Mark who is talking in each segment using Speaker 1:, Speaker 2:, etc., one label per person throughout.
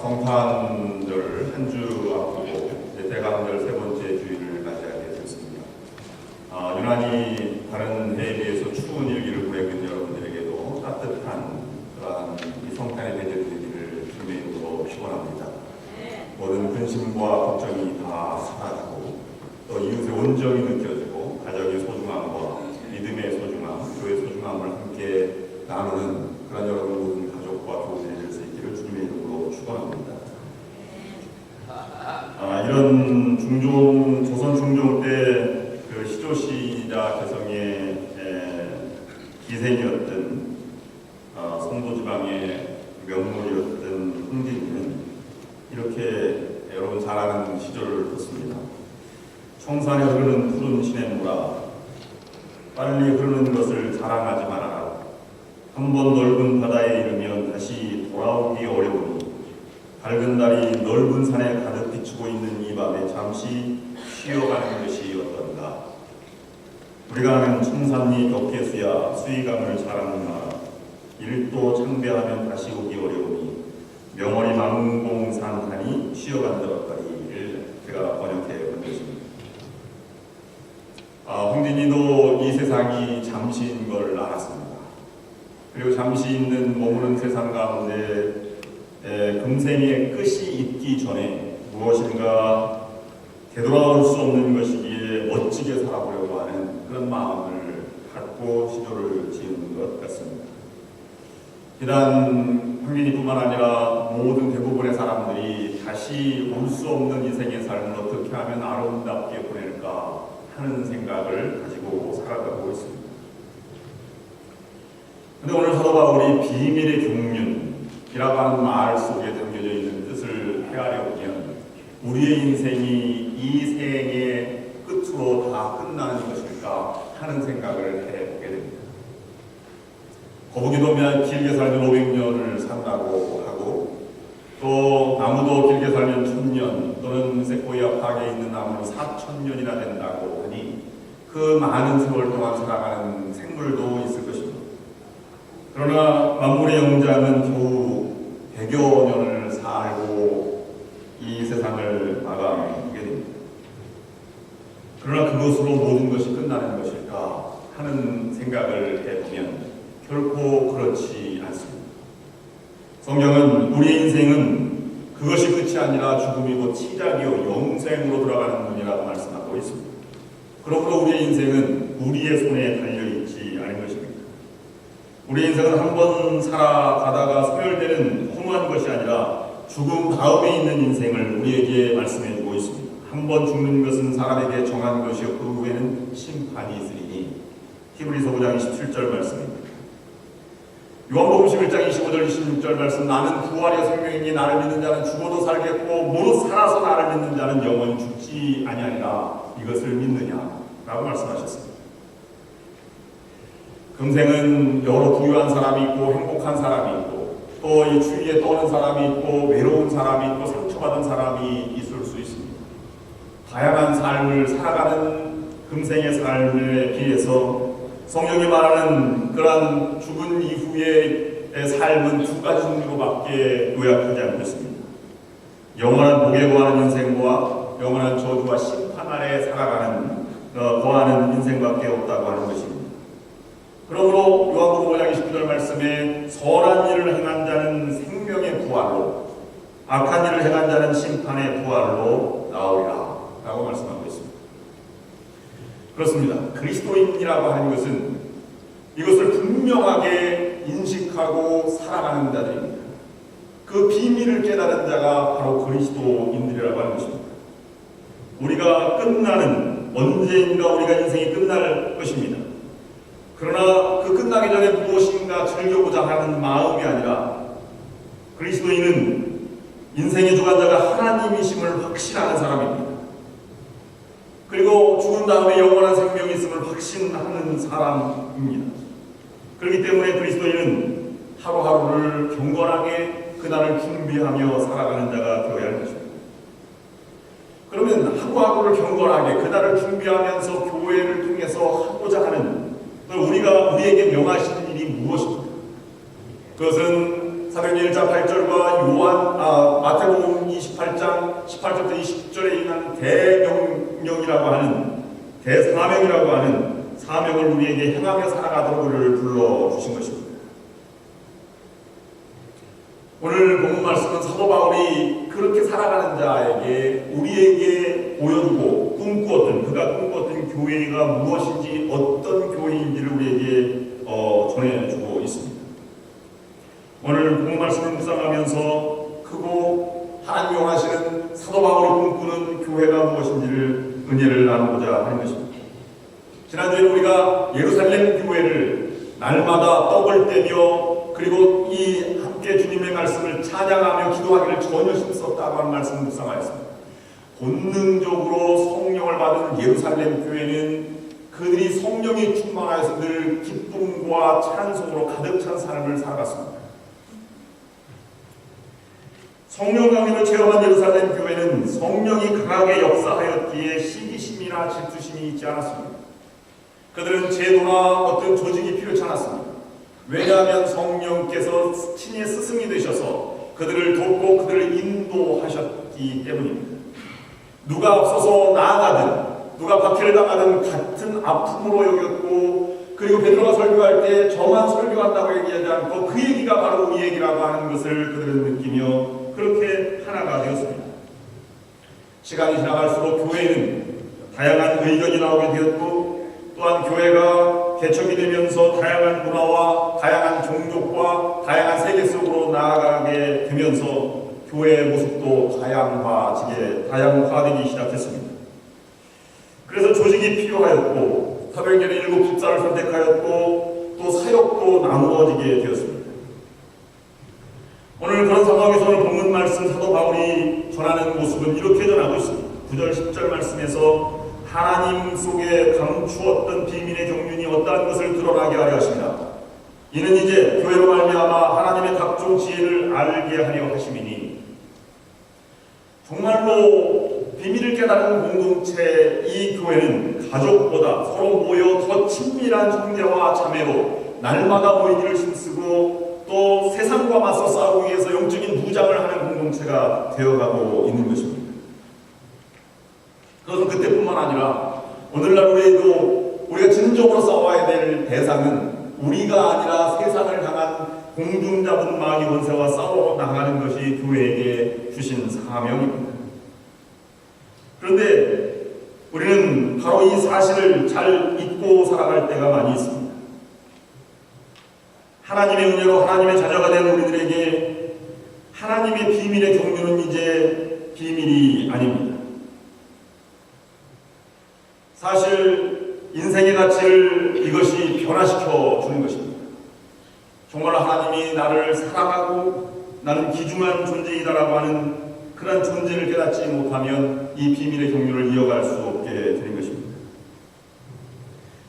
Speaker 1: 성탄절 한 주 앞두고 대감절 세 번째 주일을 맞이하게 됐습니다. 유난히 다른 해에 비해서 추운 일기를 보내고 있는 여러분들에게도 따뜻한 그러한 이 성탄의 대접이 되기를 주님의 이름으로 축원합니다. 모든 근심과 걱정이 다 사라지고 또 이웃의 온정이 느껴지고 가정의 소중함과 믿음의 소중함, 교회의 소중함을 함께 나누는 그런 여러분 모든 가족과 교우들이 될 수 있기를 주님의 이름으로 축원합니다. 이런 조선 중종 때 그 시조시자 개성의 기생이었던 송도지방의 명물이었던 흥진이는 이렇게 여러분 잘 아는 시조를 듣습니다. 청산에 흐르는 푸른 시냇물아, 빨리 흐르는 것을 자랑하지 말아라. 한번 넓은 바다에 이르면 다시 돌아오기 어려우니 밝은 달이 넓은 산에 가득 비추고 있는 이 밤에 잠시 쉬어가는 것이 어떤가. 우리가 아는 청산리 덕계수야 수위강을 자랑하라. 일도 창배하면 다시 오기 어려우니 명월이 망공산하니 쉬어간다거리를 제가 번역해 본 것입니다. 홍진이도 이 세상이 잠시인 걸 알았습니다. 그리고 잠시 있는 머무는 세상 가운데 금생의 끝이 있기 전에 무엇인가 되돌아올 수 없는 것이기에 멋지게 살아보려고 하는 그런 마음을 갖고 시조를 지은 것 같습니다. 비단 황민이뿐만 아니라 모든 대부분의 사람들이 다시 올 수 없는 인생의 삶을 어떻게 하면 아름답게 보낼까 하는 생각을 가지고 살아가고 있습니다. 그런데 오늘 사도 바울이 비밀의 경륜이라고 하는 말 속에 담겨져 있는 뜻을 헤아려 보면 우리의 인생이 이 생의 끝으로 다 끝나는 것일까 하는 생각을 해보게 됩니다. 거북이도 길게 살면 500년을 산다고 하고 또 나무도 길게 살면 1000년 또는 세코이아 파크에 있는 나무는 4000년이나 된다고 하니 그 많은 세월 동안 살아가는 생물도 있을 것입니다. 그러나 만물의 영장은 겨우 100여 년을 살고 이 세상을 마감하게 됩니다. 그러나 그것으로 모든 것이 끝나는 것일까 하는 생각을 해보면 결코 그렇지 않습니다. 성경은 우리의 인생은 그것이 끝이 아니라 죽음이고 시작이요 영생으로 들어가는 문이라고 말씀하고 있습니다. 그러므로 우리의 인생은 우리의 손에 달려있지 않은 것입니다. 우리의 인생은 한 번 살아가다가 소멸되는 허무한 것이 아니라 죽음 다음에 있는 인생을 우리에게 말씀해주고 있습니다. 한 번 죽는 것은 사람에게 정한 것이요 그 후에는 심판이 있으리니 히브리서 5장 27절 말씀입니다. 요한복음 11장 25절 26절 말씀 나는 부활의 생명이니 나를 믿는 자는 죽어도 살겠고 무릇 살아서 나를 믿는 자는 영원히 죽지 아니하리라. 이것을 믿느냐? 라고 말씀하셨습니다. 금생은 여러 부유한 사람이 있고 행복한 사람이 있고 또 이 주위에 떠는 사람이 있고 외로운 사람이 있고 상처받은 사람이 있을 수 있습니다. 다양한 삶을 살아가는 금생의 삶에 비해서 성경이 말하는 그러한 죽은 이후의 삶은 두 가지 종류로밖에 요약하지 않고 있습니다. 영원한 복에 거하는 인생과 영원한 저주와 심판 아래 살아가는 거하는 인생밖에 없다고 하는 것입니다. 그러므로 요한복음 5장 29절 말씀에 선한 일을 행한 자는 생명의 부활로 악한 일을 행한 자는 심판의 부활로 나오리라 라고 말씀하고 있습니다. 그렇습니다. 그리스도인이라고 하는 것은 이것을 분명하게 인식하고 살아가는 자들입니다. 그 비밀을 깨달은 자가 바로 그리스도인들이라고 하는 것입니다. 우리가 끝나는 언제인가 우리가 인생이 끝날 것입니다. 그러나 그 끝나기 전에 무엇인가 즐겨보자 하는 마음이 아니라 그리스도인은 인생의 주관자가 하나님이심을 확신하는 사람입니다. 그리고 죽은 다음에 영원한 생명이 있음을 확신하는 사람입니다. 그렇기 때문에 그리스도인은 하루하루를 경건하게 그날을 준비하며 살아가는 자가 되어야 하는 것입니다. 그러면 하루하루를 경건하게 그날을 준비하면서 교회를 통해서 하고자 하는 우리에게 명하신 일이 무엇입니까? 그것은 사도행전 1장 8절과 마태복음 28장 18절부터 20절에 있는 대명령이라고 하는 대사명이라고 하는 사명을 우리에게 행하며 살아가도록 우리를 불러주신 것입니다. 오늘 본문 말씀은 사도 바울이 그렇게 살아가는 자에게 우리에게 보여주고 그가 꿈꾸었던 교회가 무엇인지 어떤 교회인지를 우리에게 전해주고 있습니다. 오늘 본문 말씀을 묵상하면서 크고 하나님 용하시는 사도 바울이 꿈꾸는 교회가 무엇인지를 은혜를 나누고자 하는 것입니다. 지난주에 우리가 예루살렘 교회를 날마다 떡을 떼며 그리고 이 함께 주님의 말씀을 찬양하며 기도하기를 전혀 힘썼다고 하는 말씀을 묵상하였습니다. 본능적으로 성령을 받은 예루살렘 교회는 그들이 성령이 충만하여서 늘 기쁨과 찬송으로 가득 찬 삶을 살아갔습니다. 성령 강림을 체험한 예루살렘 교회는 성령이 강하게 역사하였기에 시기심이나 질투심이 있지 않았습니다. 그들은 제도나 어떤 조직이 필요치 않았습니다. 왜냐하면 성령께서 친히 스승이 되셔서 그들을 돕고 그들을 인도하셨기 때문입니다. 누가 앞서서 나아가든 누가 박해를 당하든 같은 아픔으로 여겼고, 그리고 베드로가 설교할 때 저만 설교한다고 얘기하지 않고 그 얘기가 바로 우리 얘기라고 하는 것을 그들은 느끼며 그렇게 하나가 되었습니다. 시간이 지나갈수록 교회는 다양한 의견이 나오게 되었고, 또한 교회가 개척이 되면서 다양한 문화와 다양한 종족과 다양한 세계 속으로 나아가게 되면서 교회의 모습도 다양화되기 시작했습니다. 그래서 조직이 필요하였고, 사도행전에 7 집사를 선택하였고, 또 사역도 나누어지게 되었습니다. 오늘 그런 상황에서 오늘 본문 말씀 사도 바울이 전하는 모습은 이렇게 전하고 있습니다. 9절 10절 말씀에서 하나님 속에 감추었던 비밀의 경륜이 어떠한 것을 드러나게 하려 하십니다. 이는 이제 교회로 말미암아 하나님의 각종 지혜를 알게 하려 하심이니, 정말로 비밀을 깨달은 공동체 이 교회는 가족보다 서로 모여 더 친밀한 형제와 자매로 날마다 모이기를 힘쓰고 또 세상과 맞서 싸우기 위해서 영적인 무장을 하는 공동체가 되어가고 있는 것입니다. 그것은 그때뿐만 아니라 오늘날 우리가 진정으로 싸워야 될 대상은 우리가 아니라 세상을 향한 공중잡은 마귀 권세와 싸워 나가는 것이 교회에게 주신 사명입니다. 그런데 우리는 바로 이 사실을 잘 잊고 살아갈 때가 많이 있습니다. 하나님의 은혜로 하나님의 자녀가 된 우리들에게 하나님의 비밀의 경륜은 이제 비밀이 아닙니다. 사실 인생의 가치를 이것이 변화시켜 주는 것입니다. 정말 하나님이 나를 사랑하고 나는 귀중한 존재이다라고 하는 그런 존재를 깨닫지 못하면 이 비밀의 경륜을 이어갈 수 없게 되는 것입니다.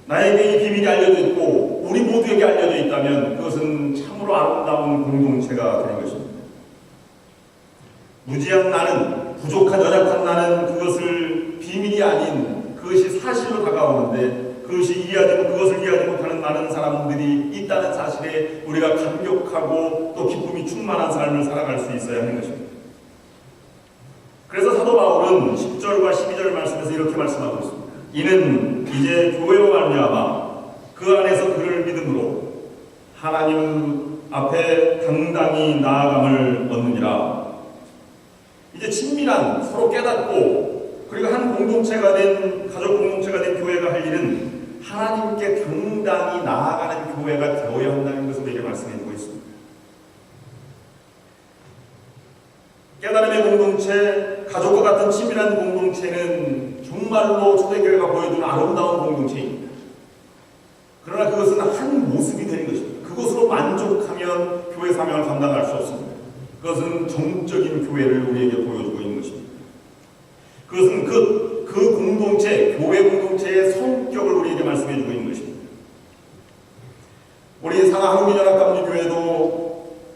Speaker 1: 나에게 이 비밀이 알려져 있고 우리 모두에게 알려져 있다면 그것은 참으로 아름다운 공동체가 되는 것입니다. 무지한 나는, 부족한 연약한 나는 그것을 비밀이 아닌 그것이 사실로 다가오는데 그것을 이해하지 못하는 많은 사람들이 있다는 사실에 우리가 감격하고 또 기쁨이 충만한 삶을 살아갈 수 있어야 하는 것입니다. 그래서 사도 바울은 10절과 12절 말씀에서 이렇게 말씀하고 있습니다. 이는 이제 교회로 말미암아 그 안에서 그를 믿음으로 하나님 앞에 당당히 나아감을 얻느니라. 이제 친밀한, 서로 깨닫고 그리고 한 공동체가 된, 가족 공동체가 된 교회가 할 일은 하나님께 당당히 나아가는 교회가 되어야 한다는 것을 우리에게 말씀해주고 있습니다. 깨달음의 공동체, 가족과 같은 친밀한 공동체는 정말로 초대교회가 보여주는 아름다운 공동체입니다. 그러나 그것은 한 모습이 되는 것입니다. 그것으로 만족하면 교회 사명을 감당할 수 없습니다. 그것은 정적인 교회를 우리에게 보여주고 있는 것입니다. 그것은 그 공동체, 교회 공동체의 성격을 우리에게 말씀해주고 있는 것입니다. 우리 상하 한국민연합감리교회도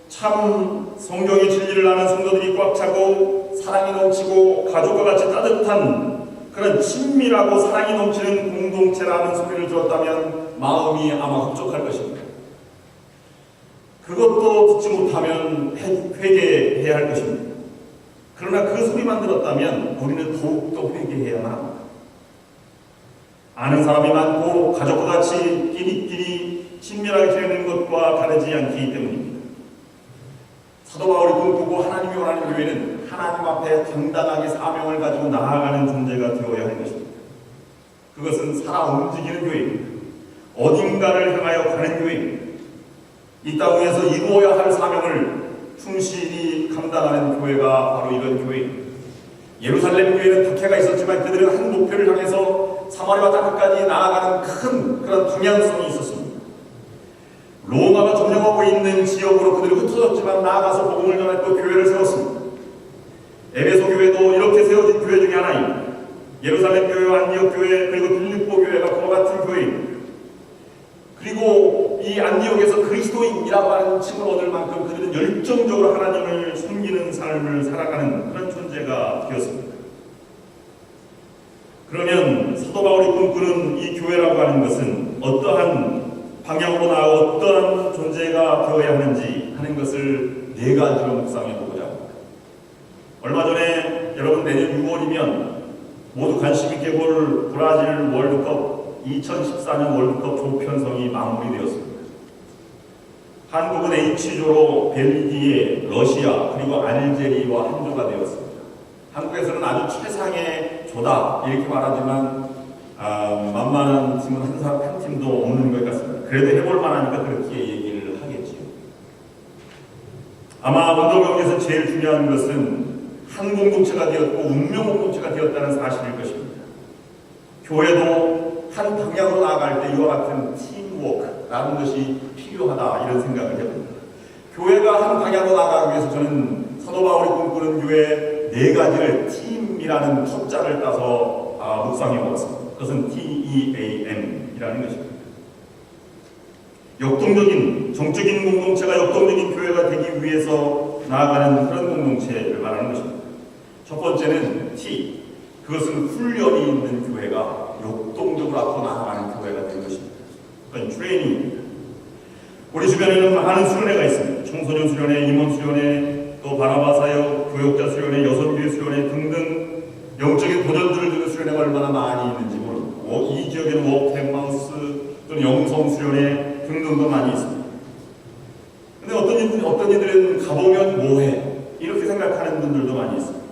Speaker 1: 참 성경의 진리를 아는 성도들이 꽉 차고 사랑이 넘치고 가족과 같이 따뜻한 그런 친밀하고 사랑이 넘치는 공동체라는 소리를 들었다면 마음이 아마 흡족할 것입니다. 그것도 듣지 못하면 회개해야 할 것입니다. 그러나 그 소리만 들었다면 우리는 더욱더 회개해야만 합니다. 아는 사람이 많고 가족과 같이 끼리끼리 친밀하게 지내는 것과 다르지 않기 때문입니다. 사도 바울이 꿈꾸고 하나님이 원하는 교회는 하나님 앞에 당당하게 사명을 가지고 나아가는 존재가 되어야 할 것입니다. 그것은 살아 움직이는 교회입니다. 어딘가를 향하여 가는 교회입니다. 이 땅 위에서 이루어야 할 사명을 충실히 감당하는 교회가 바로 이런 교회입니다. 예루살렘 교회는 박해가 있었지만 그들은 한 목표를 향해서 사마리아 땅까지 나아가는 큰 그런 방향성이 있었습니다. 로마가 점령하고 있는 지역으로 그들이 흩어졌지만 나아가서 복음을 전했고 교회를 세웠습니다. 에베소 교회도 이렇게 세워진 교회 중에 하나입니다. 예루살렘 교회와 안디옥 교회 그리고 빌립보 교회가 그와 같은 교회입니다. 그리고 이 안디옥에서 그리스도인이라고 하는 칭을 얻을 만큼 그들은 열정적으로 하나님을 섬기는 삶을 살아가는 그런 존재가 되었습니다. 그러면 사도 바울이 꿈꾸는 이 교회라고 하는 것은 어떠한 방향으로 나아가 어떠한 존재가 되어야 하는지 하는 것을 네 가지로 묵상해 보고자 합니다. 얼마 전에 여러분 내년 6월이면 모두 관심 있게 볼 브라질 월드컵 2014년 월드컵 조편성이 마무리되었습니다. 한국은 H조로 벨기에, 러시아 그리고 알제리와 한 조가 되었습니다. 한국에서는 아주 최상의 조다 이렇게 말하지만 만만한 팀은 한 팀도 없는 것 같습니다. 그래도 해볼 만하니까 그렇게 얘기를 하겠지요. 아마 운동 경기에서 제일 중요한 것은 한 공동체가 되었고 운명 공동체가 되었다는 사실일 것입니다. 교회도 한 방향으로 나아갈 때 이와 같은 팀워크라는 것이 필요하다 이런 생각을 해봅니다. 교회가 한 방향으로 나아가기 위해서 저는 사도 바울이 꿈꾸는 교회 네 가지를 팀이라는 첫자를 따서 묵상해 보았습니다. 그것은 TEAM이라는 것입니다. 역동적인 정적인 공동체가 역동적인 교회가 되기 위해서 나아가는 그런 공동체를 말하는 것입니다. 첫 번째는 T, 그것은 훈련이 있는 교회가 역동적으로 앞으로 나아가는 교회가 된 것입니다. 그건 트레이닝입니다. 우리 주변에는 많은 수련회가 있습니다. 청소년 수련회, 임원 수련회, 또 바나바 사역, 교역자 수련회, 여성교회 수련회 등등 영적인 도전들을 주는 수련회가 얼마나 많이 있는지 모릅니다. 이 지역에는 워크마우스 또는 영성 수련회 등등도 많이 있습니다. 근데 어떤 이들은 가보면 뭐해? 이렇게 생각하는 분들도 많이 있습니다.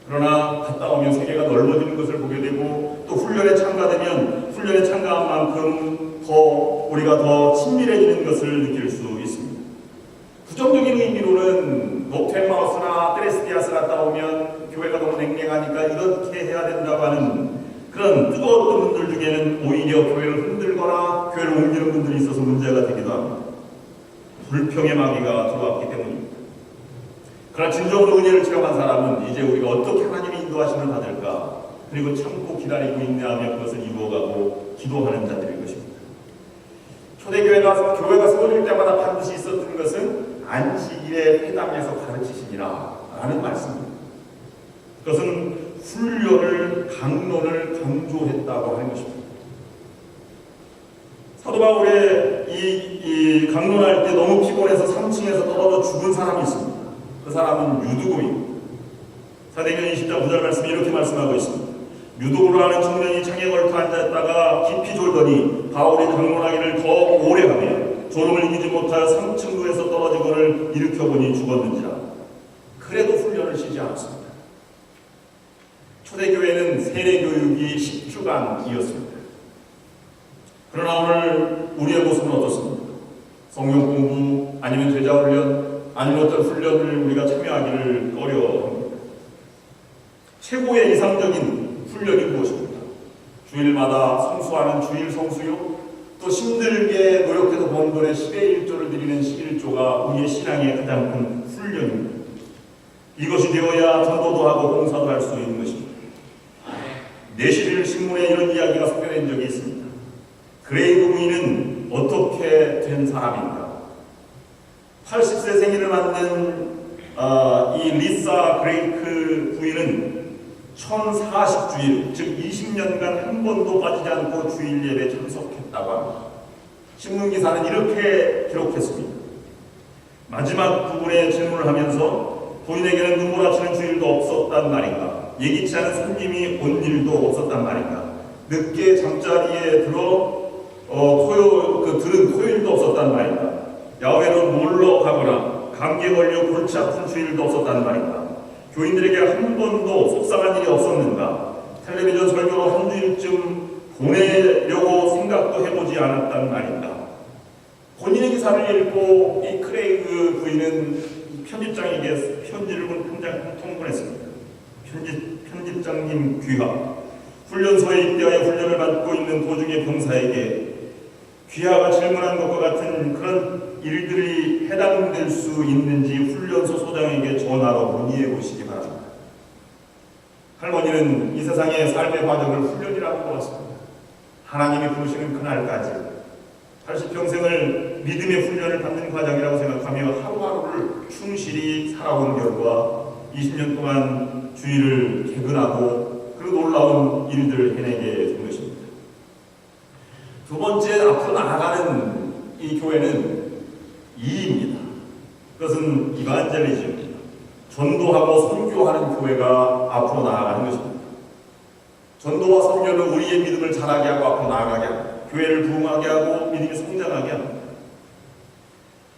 Speaker 1: 그러나 갔다 오면 세계가 넓어지는 것을 보게 되고 또 훈련에 참가되면 훈련에 참가한 만큼 더 우리가 더 친밀해지는 것을 느낄 수 있습니다. 부정적인 의미로는 노텔마우스나 테레스디아스 갔다 오면 교회가 너무 냉랭하니까 이렇게 해야 된다고 하는 그런 뜨거웠던 분들 중에는 오히려 교회를 흔들거나 교회를 옮기는 분들이 있어서 문제가 되기도 합니다. 불평의 마귀가 들어왔기 때문입니다. 그러나 진정으로 은혜를 체험한 사람은 이제 우리가 어떻게 하나님의 인도하심을 받을까 그리고 참고 기다리고 인내하며 그것을 이루어가고 기도하는 자들일 것입니다. 초대교회가 세워질 때마다 반드시 있었던 것은 안식일에 회당에서 가르치시니라 라는 말씀입니다. 그것은 훈련을 강론을 강조했다고 하는 것입니다. 사도 바울의 이 강론할 때 너무 피곤해서 3층에서 떨어져 죽은 사람이 있습니다. 그 사람은 유두고입니다. 사도행전 20장 9절 말씀이 이렇게 말씀하고 있습니다. 유두고로 하는 청년이 창에 걸터 앉았다가 깊이 졸더니 바울이 강론하기를 더 오래 하며 졸음을 이기지 못하여 3층로에서 떨어지고를 일으켜보니 죽었는지라. 그래도 훈련을 쉬지 않았습니다. 초대교회는 세례교육이 10주간이었습니다. 그러나 오늘 우리의 모습은 어떻습니까? 성경 공부 아니면 제자훈련 아니면 어떤 훈련을 우리가 참여하기를 꺼려합니다. 최고의 이상적인 훈련이 무엇입니까? 주일마다 성수하는 주일 성수요, 또 힘들게 노력해서 번 돈의 10의 1조를 드리는 11조가 우리의 신앙의 가장 큰 훈련입니다. 이것이 되어야 전도도 하고 봉사도 할 수 있는 것입니다. 내시빌 신문에 이런 이야기가 소개된 적이 있습니다. 그레이그 부인은 어떻게 된 사람인가? 80세 생일을 맞는 이 리사 그레이크 부인은 1040주일, 즉 20년간 한 번도 빠지지 않고 주일 예배에 참석했다고 합니다. 신문기사는 이렇게 기록했습니다. 마지막 부분에 질문을 하면서 본인에게는 눈물아치는 주일도 없었단 말인가? 예기치 않은 손님이 온 일도 없었단 말인가? 늦게 잠자리에 들어 들은 토요일도 없었단 말인가? 야외로 놀러 가거나 감기에 걸려 골치 아픈 주일도 없었단 말인가? 교인들에게 한 번도 속상한 일이 없었는가? 텔레비전 설교로 한 주일쯤 보내려고 생각도 해보지 않았단 말인가? 본인의 기사를 읽고 이 크레이그 부인은 편집장에게 편지를 통보했습니다. 편집장님 귀하, 훈련소에 입대하여 훈련을 받고 있는 도중에 병사에게 귀하가 질문한 것과 같은 그런 일들이 해당될 수 있는지 훈련소 소장에게 전화로 문의해 보시기 바랍니다. 할머니는 이 세상의 삶의 과정을 훈련이라고 보았습니다. 하나님이 부르시는 그날까지 80평생을 믿음의 훈련을 받는 과정이라고 생각하며 하루하루를 충실히 살아온 결과 20년 동안 주일을 개근하고 그 놀라운 일들을 해내게 된 것입니다. 두 번째 앞으로 나아가는 이 교회는 이입니다. 그것은 이반젤리즘입니다. 전도하고 선교하는 교회가 앞으로 나아가는 것입니다. 전도와 선교는 우리의 믿음을 자라게 하고 앞으로 나아가게 하고 교회를 부흥하게 하고 믿음이 성장하게 합니다.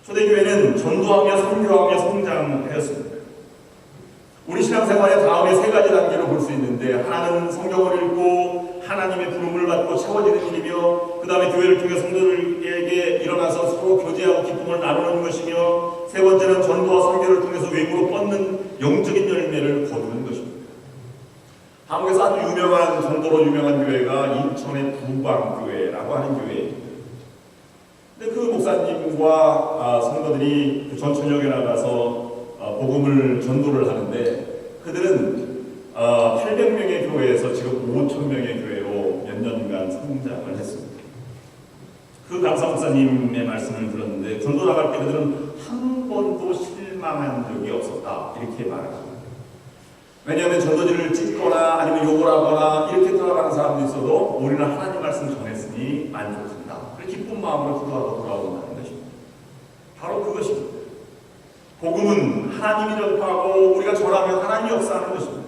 Speaker 1: 초대교회는 전도하며 선교하며 성장하였습니다. 우리 신앙생활의 다음에 세 가지 단계로 볼 수 있는데, 하나는 성경을 읽고 하나님의 부름을 받고 채워지는 일이며, 그 다음에 교회를 통해 성도들에게 일어나서 서로 교제하고 기쁨을 나누는 것이며, 세 번째는 전도와 선교를 통해서 외부로 뻗는 영적인 열매를 거두는 것입니다. 한국에서 아주 유명한 전도로 유명한 교회가 인천의 부광교회라고 하는 교회입니다. 근데 그 목사님과 성도들이 그 전천역에 나가서 복음을 전도를 하는데, 그들은 800명의 교회에서 지금 5,000명의 교회로 몇 년간 성장을 했습니다. 그 강사 목사님의 말씀을 들었는데, 전도 나갈 때 그들은 한 번도 실망한 적이 없었다, 이렇게 말합니다. 왜냐하면 전도지를 찍거나 아니면 욕을 하거나 이렇게 돌아가는 사람도 있어도 우리는 하나님 말씀 전했으니 만족한다, 기쁜 마음으로 기도하고 돌아온다는 것입니다. 바로 그것입니다. 복음은 하나님이 전파하고 우리가 전하면 하나님이 역사하는 것입니다.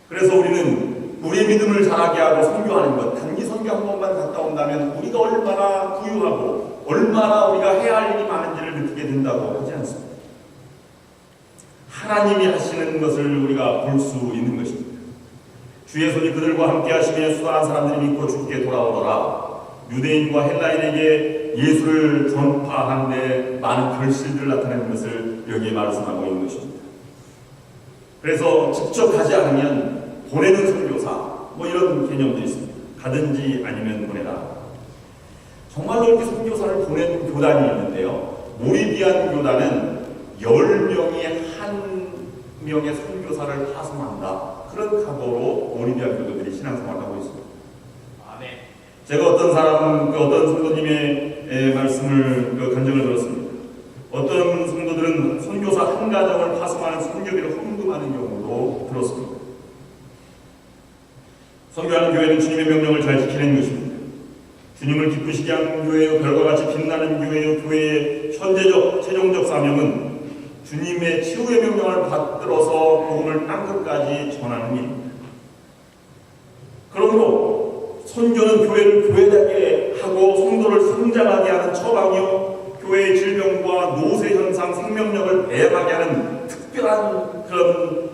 Speaker 1: 그래서 우리는 우리의 믿음을 자라게 하고 선교하는 것, 단기 선교 한 번만 갔다 온다면 우리가 얼마나 부유하고 얼마나 우리가 해야 할 일이 많은지를 느끼게 된다고 하지 않습니다. 하나님이 하시는 것을 우리가 볼 수 있는 것입니다. 주의 손이 그들과 함께 하시며 수많은 사람들이 믿고 주께 돌아오더라. 유대인과 헬라인에게 예수를 전파하는데 많은 결실들을 나타내는 것을 여기에 말씀하고 있는 것입니다. 그래서 직접 가지 않으면 보내는 선교사, 뭐 이런 개념도 있습니다. 가든지 아니면 보내라. 정말로 이렇게 선교사를 보내는 교단이 있는데요, 모리비안 교단은 10명이 한 명의 선교사를 파송한다, 그런 각오로 모리비안 교도들이 신앙생활을 하고 있습니다. 아멘. 제가 어떤 성도님의 말씀을 간증을 들었습니다. 어떤 성도들은 선교사 한 가정을 파송하는 선교비를 헌금하는 경우도 들었습니다. 선교하는 교회는 주님의 명령을 잘 지키는 것입니다. 주님을 기쁘시게 하는 교회요, 별과 같이 빛나는 교회요, 교회의 현재적 최종적 사명은 주님의 치유의 명령을 받들어서 복음을 땅끝까지 전하는 일입니다. 그러므로 선교는 교회를 교회되게 하고 성도를 성장하게 하는 처방이요, 교회의 질병과 노쇠 현상, 생명력을 배합하게 하는 특별한 그런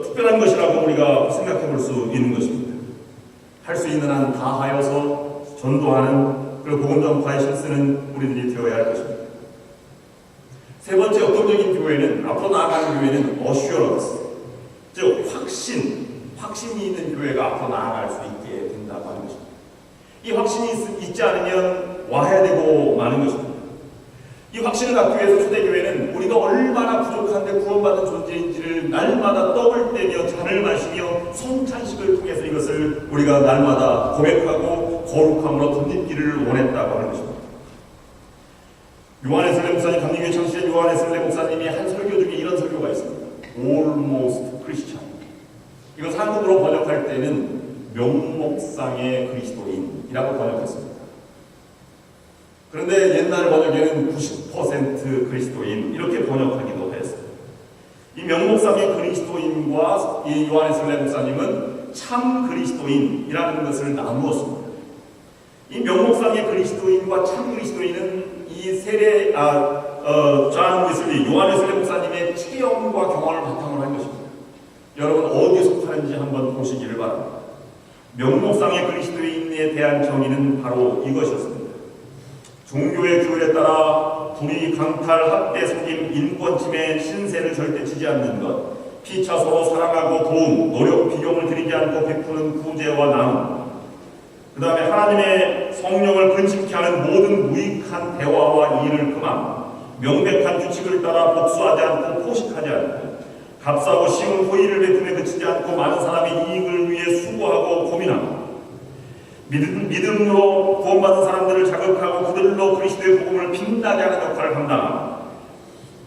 Speaker 1: 특별한 것이라고 우리가 생각해 볼 수 있는 것입니다. 할 수 있는 한 다 하여서 전도하는, 그리고 복음 전파에 힘쓰는 우리들이 되어야 할 것입니다. 세 번째 역동적인 교회는, 앞으로 나아가는 교회는 어슈어런스, 즉 확신이 있는 교회가 앞으로 나아갈 수 있게 된다고 하는 것입니다. 이 확신이 있지 않으면 와야 되고 마는 것입니다. 이 확신을 갖기 위해서 초대교회는 우리가 얼마나 부족한데 구원받은 존재인지를 날마다 떡을 떼며 잔을 마시며 성찬식을 통해서 이것을 우리가 날마다 고백하고 거룩함으로 덧입기를 원했다고 하는 것입니다. 요한의 설례 목사님, 감리교회 창시된 요한의 설례 목사님이 한 설교 중에 이런 설교가 있습니다. Almost Christian. 이것을 한국어로 번역할 때는 명목상의 그리스도인이라고 번역했습니다. 그런데 옛날 번역에는 90% 그리스도인 이렇게 번역하기도 했어요. 이 명목상의 그리스도인과 이 요한의 설례 목사님은 참 그리스도인이라는 것을 나누었습니다. 이 명목상의 그리스도인과 참 그리스도인은 이 세례 존 웨슬리 요한의 설례 목사님의 체험과 경험을 바탕으로 한 것입니다. 여러분 어디에 속하는지 한번 보시기를 바랍니다. 명목상의 그리스도인에 대한 정의는 바로 이것이었습니다. 종교의 규율에 따라 불의, 강탈, 학대, 속임, 인권침해, 신세를 절대 치지 않는 것, 피차 서로 사랑하고 도움, 노력, 비용을 들이지 않고 베푸는 구제와 나눔, 그 다음에 하나님의 성령을 근심케 하는 모든 무익한 대화와 일을 금함, 명백한 규칙을 따라 복수하지 않고 포식하지 않고 값싸고 쉬운 호의를 베풀에 그치지 않고 많은 사람의 이익을 위해 수고하고 고민함, 믿음으로 구원받은 사람들을 자극하고 그들로 그리스도의 복음을 빛나게 하는 역할을 감당함,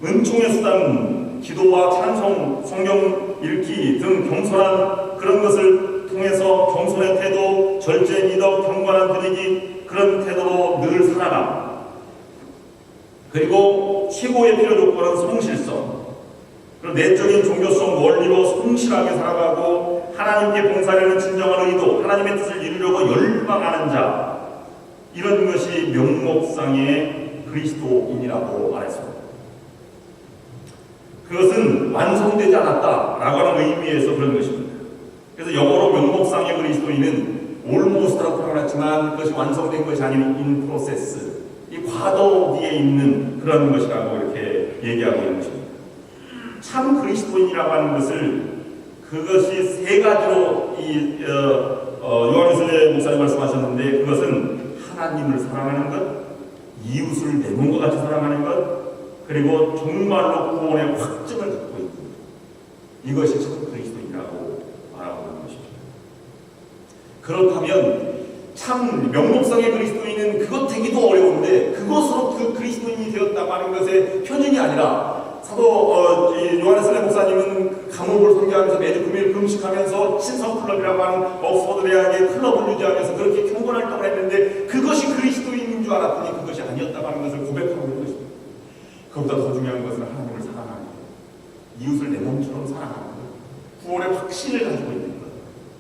Speaker 1: 은총의 수단, 기도와 찬송, 성경 읽기 등 겸손한 그런 것을 통해서 겸손의 태도, 절제, 미덕, 경건한 분위기 그런 태도로 늘 살아감. 그리고 최고의 필요 조건은 성실성. 그리고 내적인 종교성 원리로 성실하게 살아가고 하나님께 봉사하려는 진정한 의도, 하나님의 뜻을 이루려고 열망하는 자, 이런 것이 명목상의 그리스도인이라고 말했습니다. 그것은 완성되지 않았다라고 하는 의미에서 그런 것입니다. 그래서 영어로 명목상의 그리스도인은 almost라고 표현했지만 그것이 완성된 것이 아닌 in process, 이 과도 뒤에 있는 그런 것이라고 이렇게 얘기하고 있는 것입니다. 참 그리스도인이라고 하는 것을 그것이 세 가지로 요한의 설례 목사님 말씀하셨는데, 그것은 하나님을 사랑하는 것, 이웃을 내 몸과 같이 사랑하는 것, 그리고 정말로 구원의 확증을 갖고 있는 것, 이것이 참 그리스도인이라고 말하고 있는 것입니다. 그렇다면 참 명목상의 그리스도인은 그것 되기도 어려운데 그것으로 그 그리스도인이 되었다고 하는 것의 표준이 아니라, 사도 요한의 설례 목사님은 감옥을 선교하면서 매주 금요일 금식하면서 신성클럽이라고 하는 옥스퍼드 대학의 클럽을 유지하면서 그렇게 경건 활동을 했는데 그것이 그리스도인인 줄 알았더니 그것이 아니었다고 하는 것을 고백하고 있는 것입니다. 그보다 더 중요한 것은 하나님을 사랑하는 것, 이웃을 내 몸처럼 사랑하는 것, 구원의 확신을 가지고 있는 것,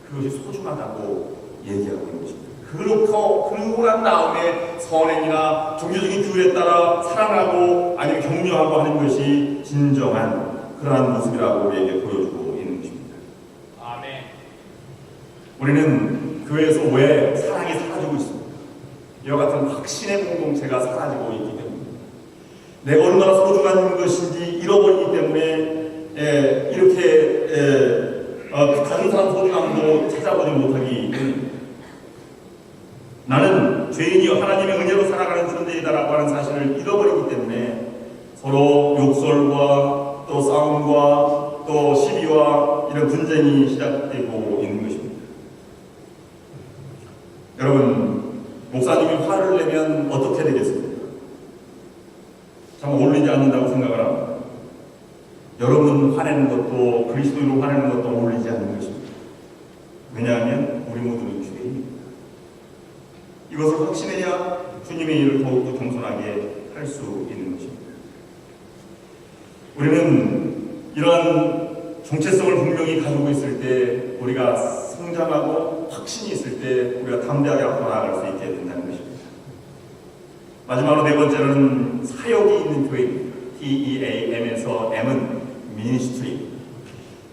Speaker 1: 그것이 소중하다고 얘기하고 있는 것입니다. 그러고 난 다음에 선행이나 종교적인 규율에 따라 사랑하고 아니면 격려하고 하는 것이 진정한 그러한 모습이라고 우리에게 보여주고 있는 것입니다.
Speaker 2: 아멘.
Speaker 1: 우리는 교회에서 왜 사랑이 사라지고 있습니까? 이와 같은 확신의 공동체가 사라지고 있기 때문에, 내가 얼마나 소중한 것인지 잃어버리기 때문에 이렇게 다른 사람 소중함도 찾아보지 못하기 때문입니다. 나는 죄인이여 하나님의 은혜로 살아가는 존재이다라고 하는 사실을 잃어버리기 때문에 서로 욕설과 또 싸움과 또 시비와 이런 분쟁이 시작되고 있는 것입니다. 여러분, 목사님이 화를 내면 어떻게 되겠습니까? 참 어울리지 않는다고 생각을 합니다. 여러분 화내는 것도 그리스도인으로 화내는 것도 어울리지 않는 것입니다. 왜냐하면 우리 모두는 죄인입니다. 이것을 확신해야 주님의 일을 더욱더 겸손하게 할 수 있는 것입니다. 우리는 이러한 정체성을 분명히 가지고 있을 때, 우리가 성장하고 확신이 있을 때 우리가 담대하게 앞으로 나아갈 수 있게 된다는 것입니다. 마지막으로 네 번째로는 사역이 있는 교회입니다. TEAM에서 M은 ministry,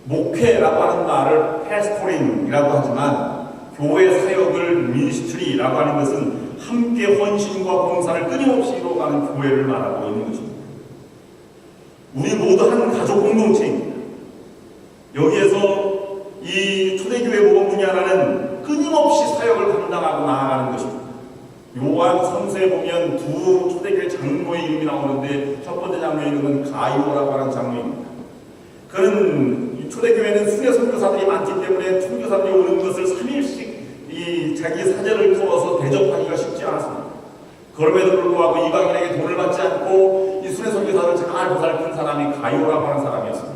Speaker 1: 목회라고 하는 말을 pastoring이라고 하지만 교회 사역을 ministry라고 하는 것은 함께 헌신과 봉사를 끊임없이 이루어가는 교회를 말하고 있는 것입니다. 우리 모두 한 가족 공동체입니다. 여기에서 이 초대교회 모범 중에 하나는 끊임없이 사역을 감당하고 나아가는 것입니다. 요한 3서에 보면 두 초대교회 장로의 이름이 나오는데 첫 번째 장로의 이름은 가이오라고 하는 장로입니다. 그는 초대교회는 순회 선교사들이 많기 때문에 선교사들이 오는 것을 3일씩 이 자기 사제를 풀어서 대접하기가 쉽지 않았습니다. 그럼에도 불구하고 이방인에게 돈을 받지 않고 이 순회 선교사를 잘 보살핀 사람이 가이오라고 하는 사람이었습니다.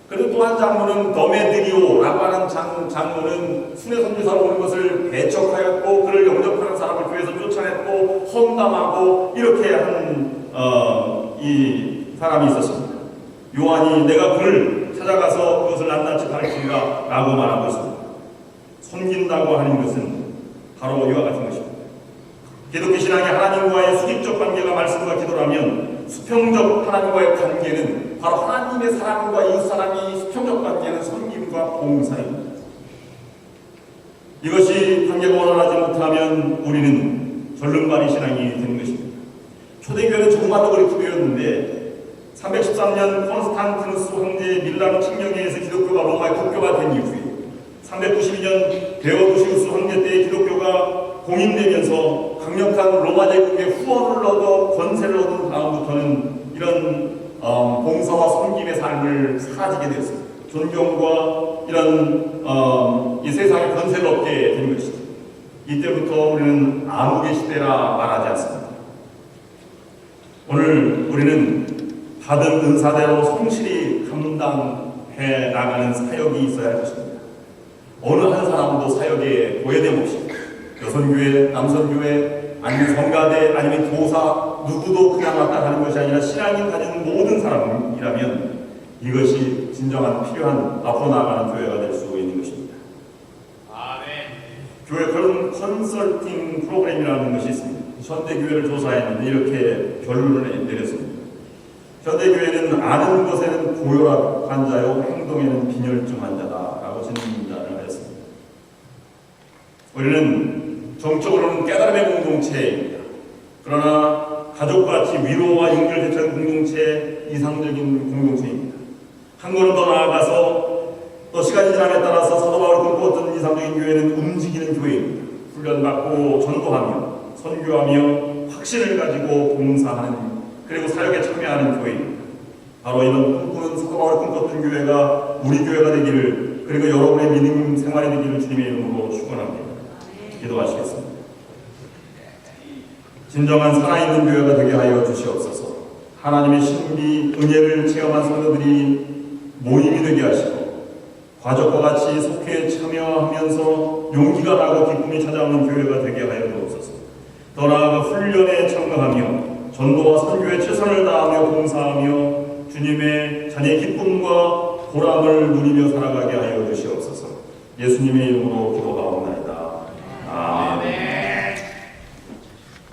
Speaker 1: 그리고 또 한 장로는 더메드리오라고 하는 장로는 순회 선교사로 오는 것을 배척하였고 그를 영접하는 사람을 교회에서 쫓아냈고 험담하고 이렇게 한 이 사람이 있었습니다. 요한이 내가 그를 찾아가서 그것을 낱낱이 가르친다 라고 말하고 있습니다. 섬긴다고 하는 것은 바로 이와 같은 것입니다. 기독교 신앙의 하나님과의 수직적 관계가 말씀과 기도라면 수평적 하나님과의 관계는 바로 하나님의 사람과 이웃사람이 수평적 관계는 섬김과 봉사입니다. 이것이 관계가 원활하지 못하면 우리는 절름발이 신앙이 되는 것입니다. 초대교회는 조금만 더 그렇게 되었는데 313년 콘스탄티누스 황제의 밀란 칙령에 의해서 기독교가 로마의 국교가 된 이후에 392년 데오도시우스 황제 때 기독교가 공인되면서 강력한 로마 제국의 후원을 얻어 권세를 얻은 다음부터는 이런 봉사와 섬김의 삶을 사라지게 되었습니다. 존경과 이런 이 세상의 권세를 얻게 된 것이죠. 이때부터 우리는 암흑의 시대라 말하지 않습니다. 오늘 우리는 받은 은사대로 성실히 감당해 나가는 사역이 있어야 할 것입니다. 어느 한 사람도 사역에 고해됨 없이 여선교회, 남선교회, 아니면 성가대, 아니면 교사 누구도 그냥 왔다 가는 것이 아니라 신앙이 가진 모든 사람이라면 이것이 진정한 필요한 앞으로 나아가는 교회가 될 수 있는 것입니다. 교회 컨설팅 프로그램이라는 것이 있습니다. 현대교회를 조사했는데 이렇게 결론을 내렸습니다. 현대교회는 아는 것에는 고혈압 자요, 행동에는 빈혈증 환자다라고 진단을 하였습니다. 우리는 정적으로는 깨달음의 공동체입니다. 그러나 가족같이 위로와 용기를 대체하는 공동체, 이상적인 공동체입니다. 한 걸음 더 나아가서 또 시간이 지남에 따라서 사도 바울이 꿈꾸었던 이상적인 교회는 움직이는 교회입니다. 훈련받고 전도하며 선교하며 확신을 가지고 봉사하는 그리고 사역에 참여하는 교회입니다. 바로 이런 꿈꾸는 사도 바울이 꿈꿨던 교회가 우리 교회가 되기를 그리고 여러분의 믿음 생활이 되기를 주님의 이름으로 축원합니다. 기도하시겠습니다. 진정한 살아있는 교회가 되게 하여 주시옵소서. 하나님의 신비, 은혜를 체험한 성도들이 모임이 되게 하시고 가족과 같이 속회에 참여하면서 용기가 나고 기쁨이 찾아오는 교회가 되게 하여 주옵소서. 더 나아가 훈련에 참가하며 전도와 선교에 최선을 다하며 봉사하며 주님의 자녀의 기쁨과 보람을 누리며 살아가게 하여 주시옵소서. 예수님의 이름으로 기도하옵나이다. 아멘.